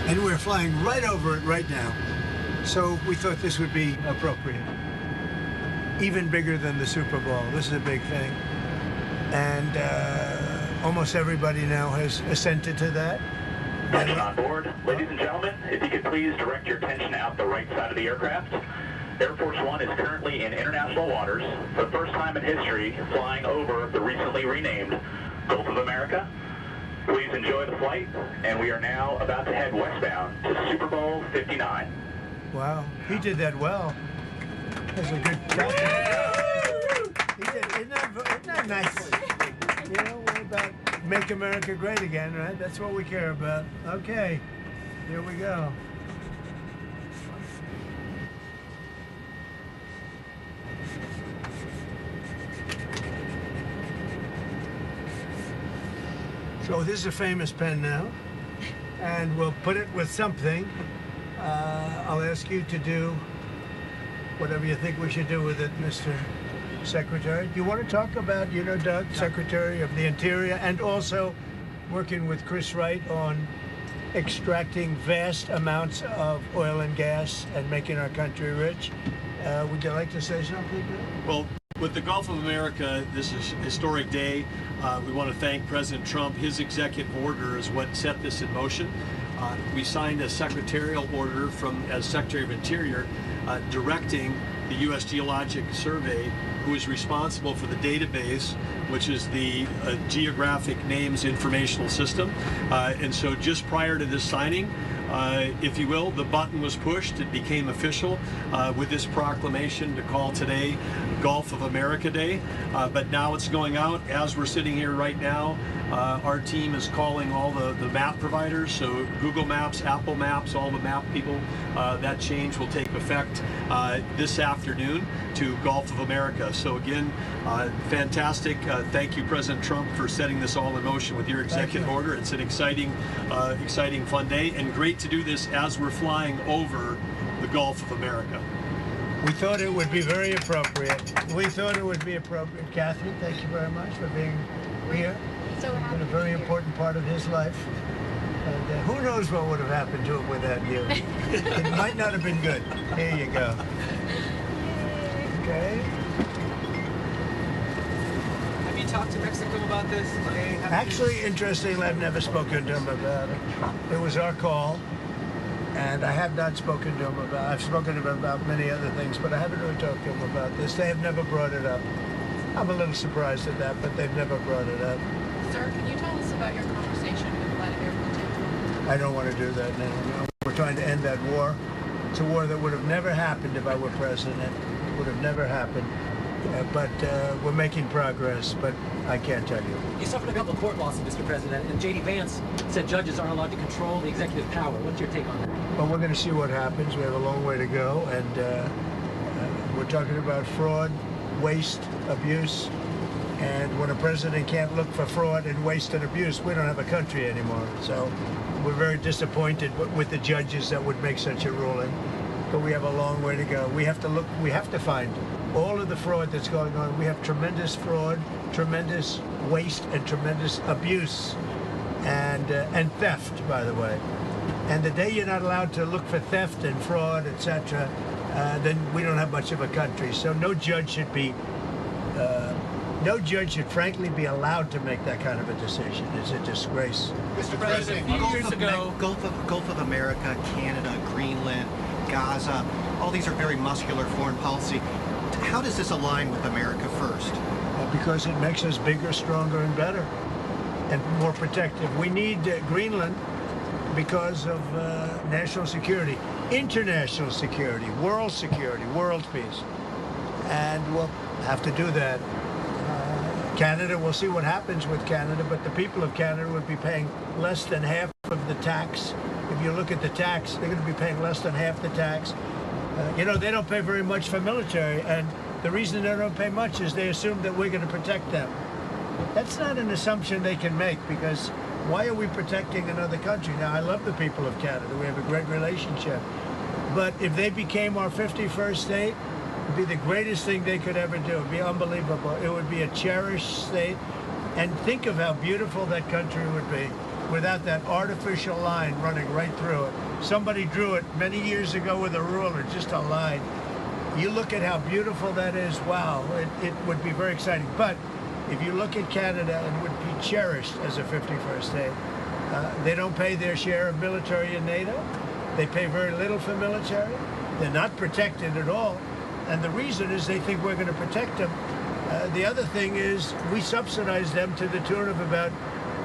and we're flying right over it right now. So we thought this would be appropriate. Even bigger than the Super Bowl. This is a big thing. And almost everybody now has assented to that. Attention on board. Ladies and gentlemen, if you could please direct your attention out the right side of the aircraft. Air Force One is currently in international waters, for the first time in history, flying over the recently renamed Gulf of America. Please enjoy the flight, and we are now about to head westbound to Super Bowl 59. Wow, he did that well. That's a good captain. He did. Isn't that nice? You know, we're about make America great again, right? That's what we care about. Okay, here we go. So this is a famous pen now, and we'll put it with something. I'll ask you to do whatever you think we should do with it, Mr. Secretary. Do you want to talk about, you know, Doug, Secretary of the Interior, and also working with Chris Wright on extracting vast amounts of oil and gas and making our country rich? Would you like to say something? Well, with the Gulf of America, this is a historic day. We want to thank President Trump. His executive order is what set this in motion. We signed a secretarial order as Secretary of Interior directing the U.S. Geologic Survey, who is responsible for the database, which is the Geographic Names Informational System. And so just prior to this signing, if you will, the button was pushed. It became official with this proclamation to call today Gulf of America Day. But now it's going out. As we're sitting here right now, our team is calling all the map providers, so Google Maps, Apple Maps, all the map people. That change will take effect this afternoon to Gulf of America. So again, fantastic. Thank you, President Trump, for setting this all in motion with your executive order. It's an exciting, fun day, and great to do this as we're flying over the Gulf of America. We thought it would be very appropriate. We thought it would be appropriate. Kathy, thank you very much for being here. So it's been a very important part of his life. And who knows what would have happened to him without you. It might not have been good. Here you go. Okay. Have you talked to Mexico about this? Actually, interestingly, I've never spoken to him about it. It was our call. And I have not spoken to him about, I've spoken to him about many other things, but I haven't really talked to him about this. They have never brought it up. I'm a little surprised at that, but they've never brought it up. Sir, can you tell us about your conversation with Vladimir Putin? I don't want to do that now. No. We're trying to end that war. It's a war that would have never happened if I were president. It would have never happened. But we're making progress, but I can't tell you. You suffered a couple of court losses, Mr. President, and J.D. Vance said judges aren't allowed to control the executive power. What's your take on that? Well, we're going to see what happens. We have a long way to go, and we're talking about fraud, waste, abuse, and when a president can't look for fraud and waste and abuse, we don't have a country anymore. So we're very disappointed with the judges that would make such a ruling, but we have a long way to go. We have to look, we have to find all of the fraud that's going on. We have tremendous fraud, tremendous waste, and tremendous abuse, and theft, by the way. And the day you're not allowed to look for theft and fraud, etc., then we don't have much of a country. So no judge should frankly be allowed to make that kind of a decision. It's a disgrace. Mr. President, a few years ago, Gulf of America, Canada, Greenland, Gaza, all these are very muscular foreign policy. How does this align with America first? Because it makes us bigger, stronger, and better, and more protective. We need Greenland because of national security, international security, world peace. And we'll have to do that. Canada, we'll see what happens with Canada, but the people of Canada would be paying less than half of the tax. If you look at the tax, they're going to be paying less than half the tax. You know, they don't pay very much for military, and the reason they don't pay much is they assume that we're going to protect them. That's not an assumption they can make, because why are we protecting another country? Now, I love the people of Canada. We have a great relationship. But if they became our 51st state, it would be the greatest thing they could ever do. It would be unbelievable. It would be a cherished state. And think of how beautiful that country would be. without that artificial line running right through it. Somebody drew it many years ago with a ruler, just a line. You look at how beautiful that is, wow, it would be very exciting. But if you look at Canada, it would be cherished as a 51st state. They don't pay their share of military in NATO. They pay very little for military. They're not protected at all. And the reason is they think we're going to protect them. The other thing is we subsidize them to the tune of about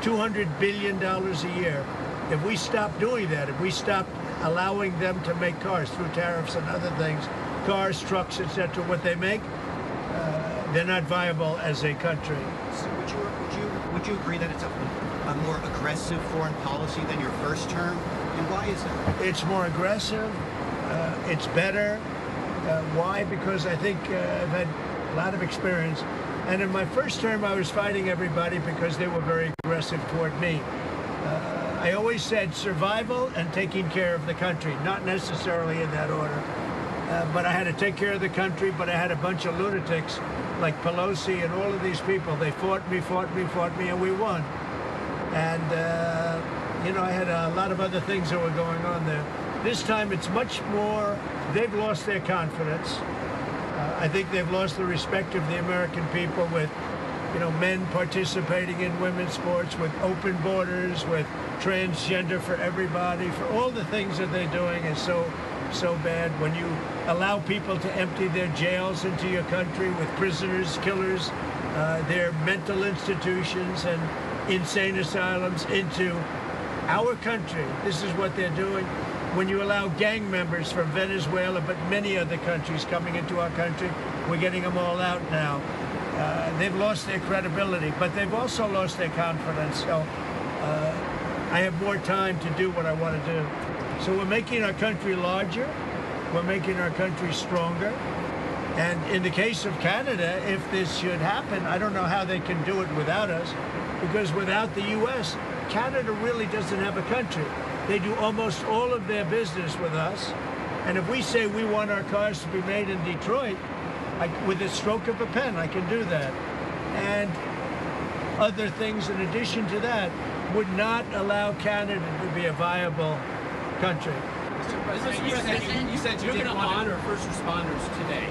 $200 billion a year. If we stop doing that, if we stop allowing them to make cars through tariffs and other things, cars, trucks, etc., what they make, they're not viable as a country. So would you agree that it's a more aggressive foreign policy than your first term? And why is that? It's more aggressive. It's better. Why? Because I think I've had a lot of experience. And in my first term, I was fighting everybody because they were very aggressive toward me. I always said survival and taking care of the country, not necessarily in that order. But I had to take care of the country, but I had a bunch of lunatics like Pelosi and all of these people. They fought me, and we won. And, you know, I had a lot of other things that were going on there. This time it's much more, they've lost their confidence. I think they've lost the respect of the American people with, you know, men participating in women's sports, with open borders, with transgender for everybody, for all the things that they're doing is so bad. When you allow people to empty their jails into your country with prisoners, killers, their mental institutions and insane asylums into our country, this is what they're doing. When you allow gang members from Venezuela, but many other countries coming into our country, we're getting them all out now. They've lost their credibility, but they've also lost their confidence. So I have more time to do what I want to do. So we're making our country larger. We're making our country stronger. And in the case of Canada, if this should happen, I don't know how they can do it without us, because without the U.S., Canada really doesn't have a country. They do almost all of their business with us. And if we say we want our cars to be made in Detroit, with a stroke of a pen, I can do that. And other things in addition to that would not allow Canada to be a viable country. Mr. President, you said you're going to honor first responders today,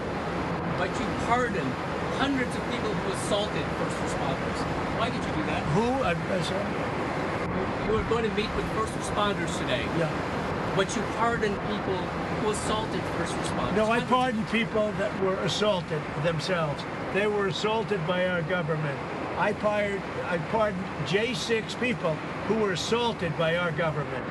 but you pardoned hundreds of people who assaulted first responders. Why did you do that? Who? I'm sorry. You were going to meet with first responders today. Yeah. But you pardoned people who assaulted first responders. No, I pardoned people that were assaulted themselves. They were assaulted by our government. I pardoned J6 people who were assaulted by our government.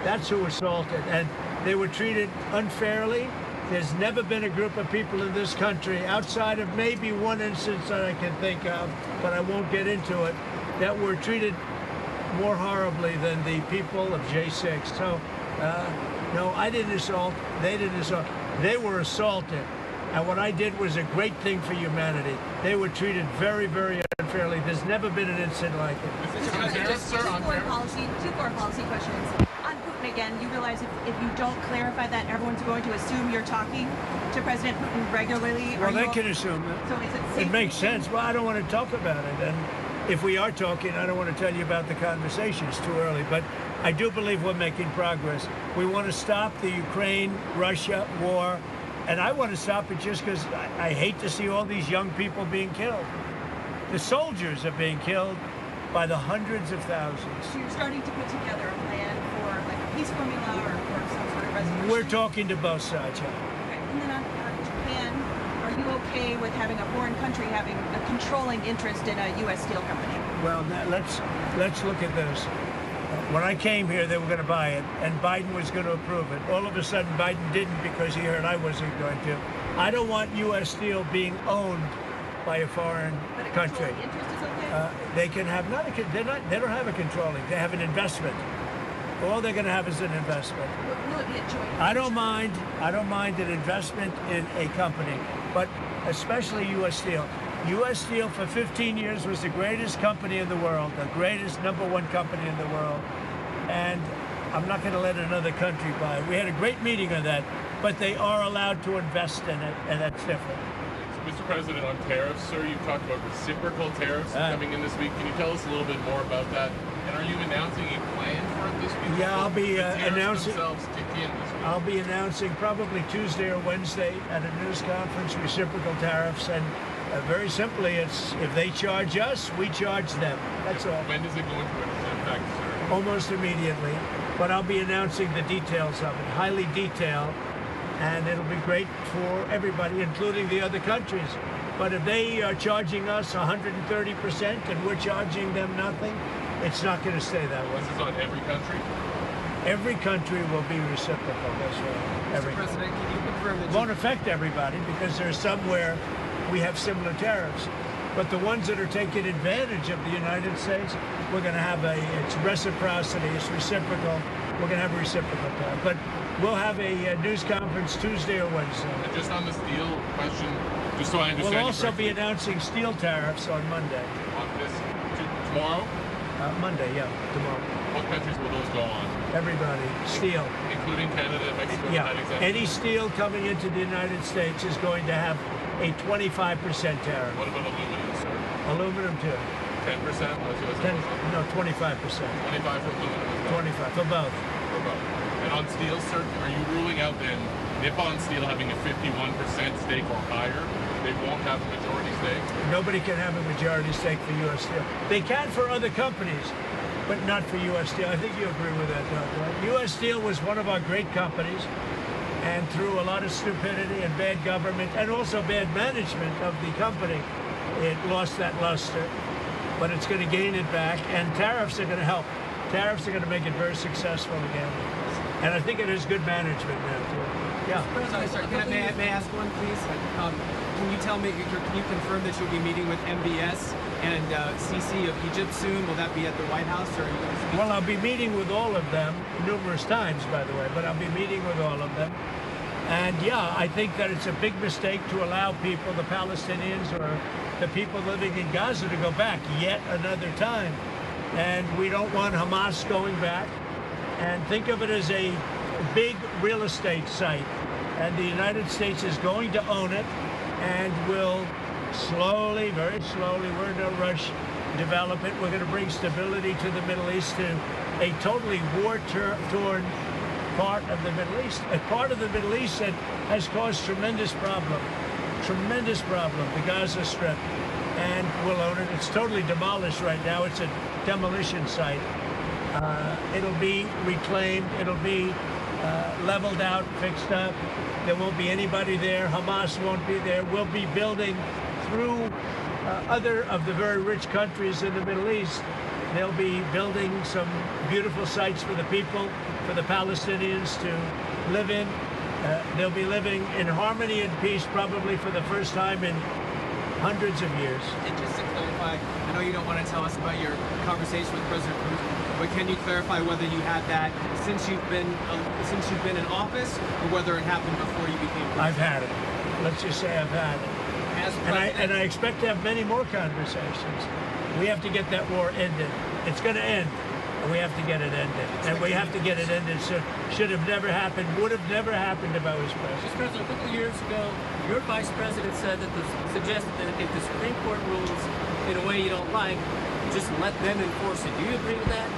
That's who assaulted, and they were treated unfairly. There's never been a group of people in this country, outside of maybe one instance that I can think of, but I won't get into it, that were treated more horribly than the people of J6. So, no, I didn't assault. They didn't assault. They were assaulted. And what I did was a great thing for humanity. They were treated very, very unfairly. There's never been an incident like it. Two foreign policy questions. On Putin again, you realize if you don't clarify that, everyone's going to assume you're talking to President Putin regularly. Well, they can assume that. So is it safe? It makes sense. Well, I don't want to talk about it. And if we are talking, I don't want to tell you about the conversation. It's too early. But I do believe we're making progress. We want to stop the Ukraine-Russia war. And I want to stop it just because I hate to see all these young people being killed. The soldiers are being killed by the hundreds of thousands. So you're starting to put together a plan for like a peace formula or for some sort of resolution? We're talking to both sides. Yeah. Okay. And then on Japan, are you okay with having a foreign country having a controlling interest in a U.S. steel company? Well, let's look at this. When I came here, they were going to buy it, and Biden was going to approve it. All of a sudden, Biden didn't because he heard I wasn't going to. I don't want U.S. steel being owned by a foreign country. But a controlling interest is okay? They can have they don't have a controlling. They have an investment. All they're going to have is an investment. Will it be a joint? I don't mind an investment in a company, but especially U.S. Steel. U.S. Steel for 15 years was the greatest company in the world, the greatest #1 company in the world, and I'm not going to let another country buy it. We had a great meeting on that, but they are allowed to invest in it, and that's different. Mr. President, on tariffs, sir, you've talked about reciprocal tariffs coming in this week. Can you tell us a little bit more about that? And are you announcing a plan for it this week? Yeah, I'll be The tariffs announcing. themselves kick in this week. I'll be announcing probably Tuesday or Wednesday at a news conference reciprocal tariffs, and very simply, it's if they charge us, we charge them. That's all. When does it go into effect, sir? Almost immediately. But I'll be announcing the details of it, highly detailed, and it'll be great for everybody, including the other countries. But if they are charging us 130% and we're charging them nothing, it's not going to stay that way. This is on every country? Every country will be reciprocal. That's right. Mr. President, can you confirm that It won't affect everybody because there's some where we have similar tariffs. But the ones that are taking advantage of the United States, we're going to have it's reciprocity, it's reciprocal. We're going to have a reciprocal tariff. But we'll have a news conference Tuesday or Wednesday. And just on the steel question, just so I understand. We'll also be announcing steel tariffs on Monday. On this, tomorrow? Monday, yeah, tomorrow. What countries will those go on? Everybody, steel. Including Canada, Mexico, Yeah, United States? any steel coming into the United States is going to have a 25% tariff. What about aluminum, sir? Aluminum too. 10%? 10, no, 25%. 25 for aluminum. 25 for both. For both. And on steel, sir, are you ruling out then Nippon Steel having a 51% stake or higher? They won't have a majority stake? Nobody can have a majority stake for U.S. Steel. They can for other companies, but not for U.S. Steel. I think you agree with that, Doug, right? U.S. Steel was one of our great companies, and through a lot of stupidity and bad government and also bad management of the company, it lost that luster. But it's going to gain it back, and tariffs are going to help. Tariffs are going to make it very successful again. And I think it is good management now, too. Yeah. Sorry, may I ask one, please? Can you tell me, can you confirm that you'll be meeting with MBS and Sisi of Egypt soon? Will that be at the White House, or are you going to speak? Well, I'll be meeting with all of them numerous times, by the way, but I'll be meeting with all of them. And yeah, I think that it's a big mistake to allow people, the Palestinians or the people living in Gaza, to go back yet another time. And we don't want Hamas going back. And think of it as a big real estate site. And the United States is going to own it and will slowly, very slowly, we're in no rush, develop it. We're going to bring stability to the Middle East, to a totally war-torn part of the Middle East, a part of the Middle East that has caused tremendous problem, the Gaza Strip, and we'll own it. It's totally demolished right now. It's a demolition site. It'll be reclaimed. It'll be leveled out, fixed up. There won't be anybody there. Hamas won't be there. We'll be building through other of the very rich countries in the Middle East. They'll be building some beautiful sites for the people, for the Palestinians to live in. They'll be living in harmony and peace probably for the first time in hundreds of years. And just to clarify, I know you don't want to tell us about your conversation with President Putin, but can you clarify whether you had that since you've been in office, or whether it happened before you became president? I've had it. Let's just say I've had it. And I expect to have many more conversations. We have to get that war ended. It's going to end, and we have to get it ended. And we have to get it ended. So should have never happened, would have never happened if I was president. Mr. President, a couple of years ago, your vice president suggested that if the Supreme Court rules in a way you don't like, just let them enforce it. Do you agree with that?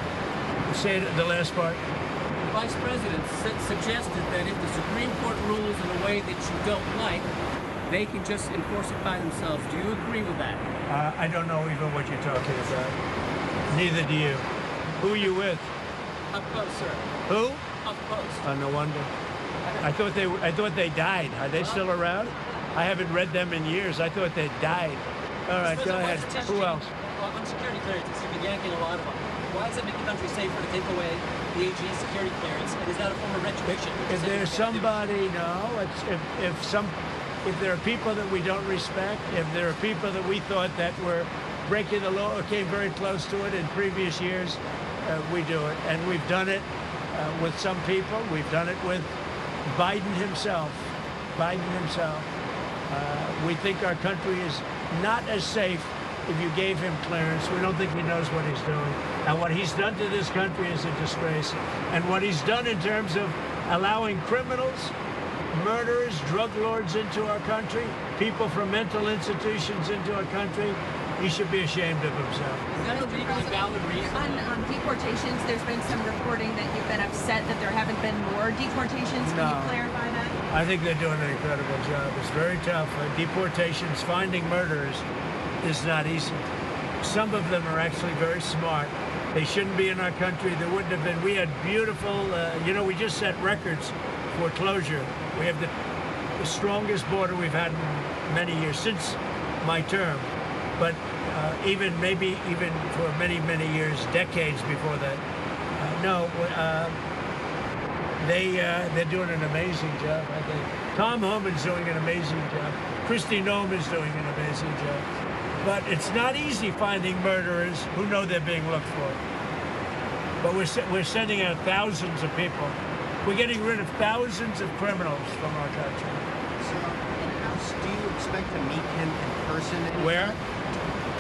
Say it, the last part. The vice president suggested that if the Supreme Court rules in a way that you don't like, they can just enforce it by themselves. Do you agree with that? I don't know even what you're talking about. Neither do you. Who are you with? Up close, sir. Who? Up close. No wonder. I thought they died. Are they still around? I haven't read them in years. I thought they died. All right, go ahead. Who else? On security clearances, you've been yanking a lot of them. Why does it make the country safer to take away the AG's security clearance? And is that a form of retribution? If there's somebody, no. If there are people that we don't respect, if there are people that we thought that were breaking the law or came very close to it in previous years, we do it. And we've done it with some people. We've done it with Biden himself. We think our country is not as safe if you gave him clearance. We don't think he knows what he's doing. And what he's done to this country is a disgrace. And what he's done in terms of allowing criminals, murderers, drug lords into our country, people from mental institutions into our country, He should be ashamed of himself. Is that a legally valid reason? On deportations, there's been some reporting that you've been upset that there haven't been more deportations. Can you clarify that? I think they're doing an incredible job. It's very tough. Deportations, finding murderers is not easy. Some of them are actually very smart. They shouldn't be in our country. There wouldn't have been. We had beautiful, we just set records for closure. We have the strongest border we've had in many years, since my term. But even for many, many years, decades before that. They're doing an amazing job, I think. Tom Homan's doing an amazing job. Kristi Noem's doing an amazing job. But it's not easy finding murderers who know they're being looked for. But we're sending out thousands of people. We're getting rid of thousands of criminals from our country. So, do you expect to meet him in person? Where?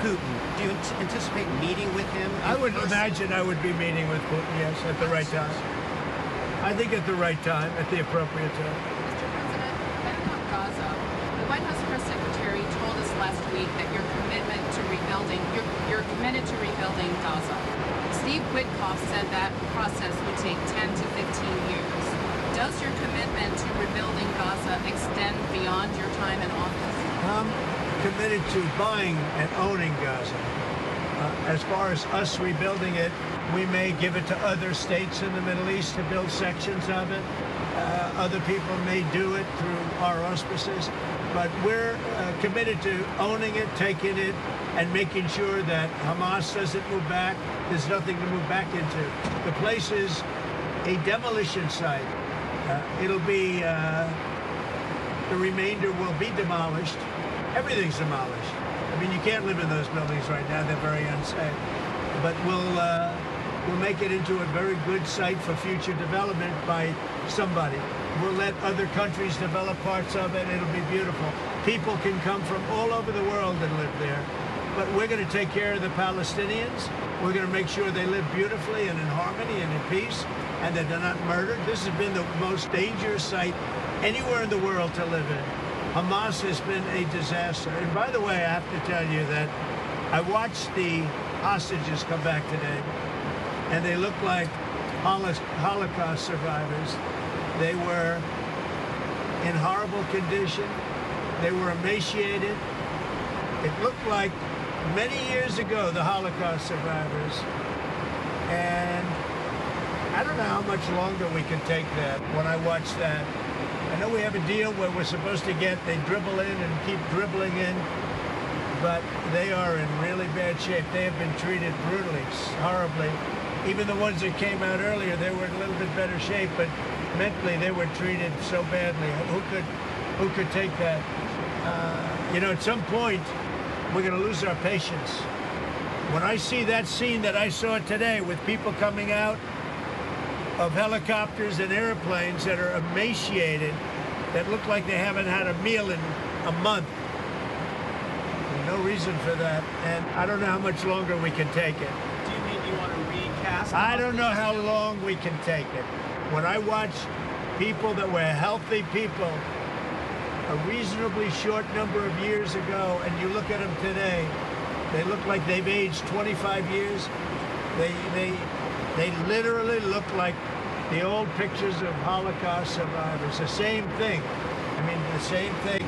Putin. Do you anticipate meeting with him? I would imagine I would be meeting with Putin, yes, at the right time. I think at the right time, at the appropriate time. Mr. President, back on Gaza, the White House press secretary told us last week that you're committed to rebuilding Gaza. Steve Witkoff said that process would take 10 to 15 years. Does your commitment to rebuilding Gaza extend beyond your time in office? I'm committed to buying and owning Gaza. As far as us rebuilding it, we may give it to other states in the Middle East to build sections of it. Other people may do it through our auspices. But we're committed to owning it, taking it, and making sure that Hamas doesn't move back. There's nothing to move back into. The place is a demolition site. It'll be, the remainder will be demolished. Everything's demolished. I mean, you can't live in those buildings right now. They're very unsafe. But we'll make it into a very good site for future development by somebody. We'll let other countries develop parts of it. It'll be beautiful. People can come from all over the world and live there. But we're going to take care of the Palestinians. We're going to make sure they live beautifully and in harmony and in peace, and that they're not murdered. This has been the most dangerous site anywhere in the world to live in. Hamas has been a disaster. And by the way, I have to tell you that I watched the hostages come back today, and they look like Holocaust survivors. They were in horrible condition. They were emaciated. It looked like many years ago, the Holocaust survivors. And I don't know how much longer we can take that when I watch that. I know we have a deal where we're supposed to they dribble in and keep dribbling in, but they are in really bad shape. They have been treated brutally, horribly. Even the ones that came out earlier, they were in a little bit better shape, but mentally they were treated so badly. Who could take that? At some point, we're going to lose our patience. When I see that scene that I saw today with people coming out of helicopters and airplanes that are emaciated, that look like they haven't had a meal in a month, there's no reason for that. And I don't know how much longer we can take it. Do you mean you want to recast? I don't know how long we can take it. When I watch people that were healthy people a reasonably short number of years ago, and you look at them today, they look like they've aged 25 years. They literally look like the old pictures of Holocaust survivors. The same thing. I mean, the same thing.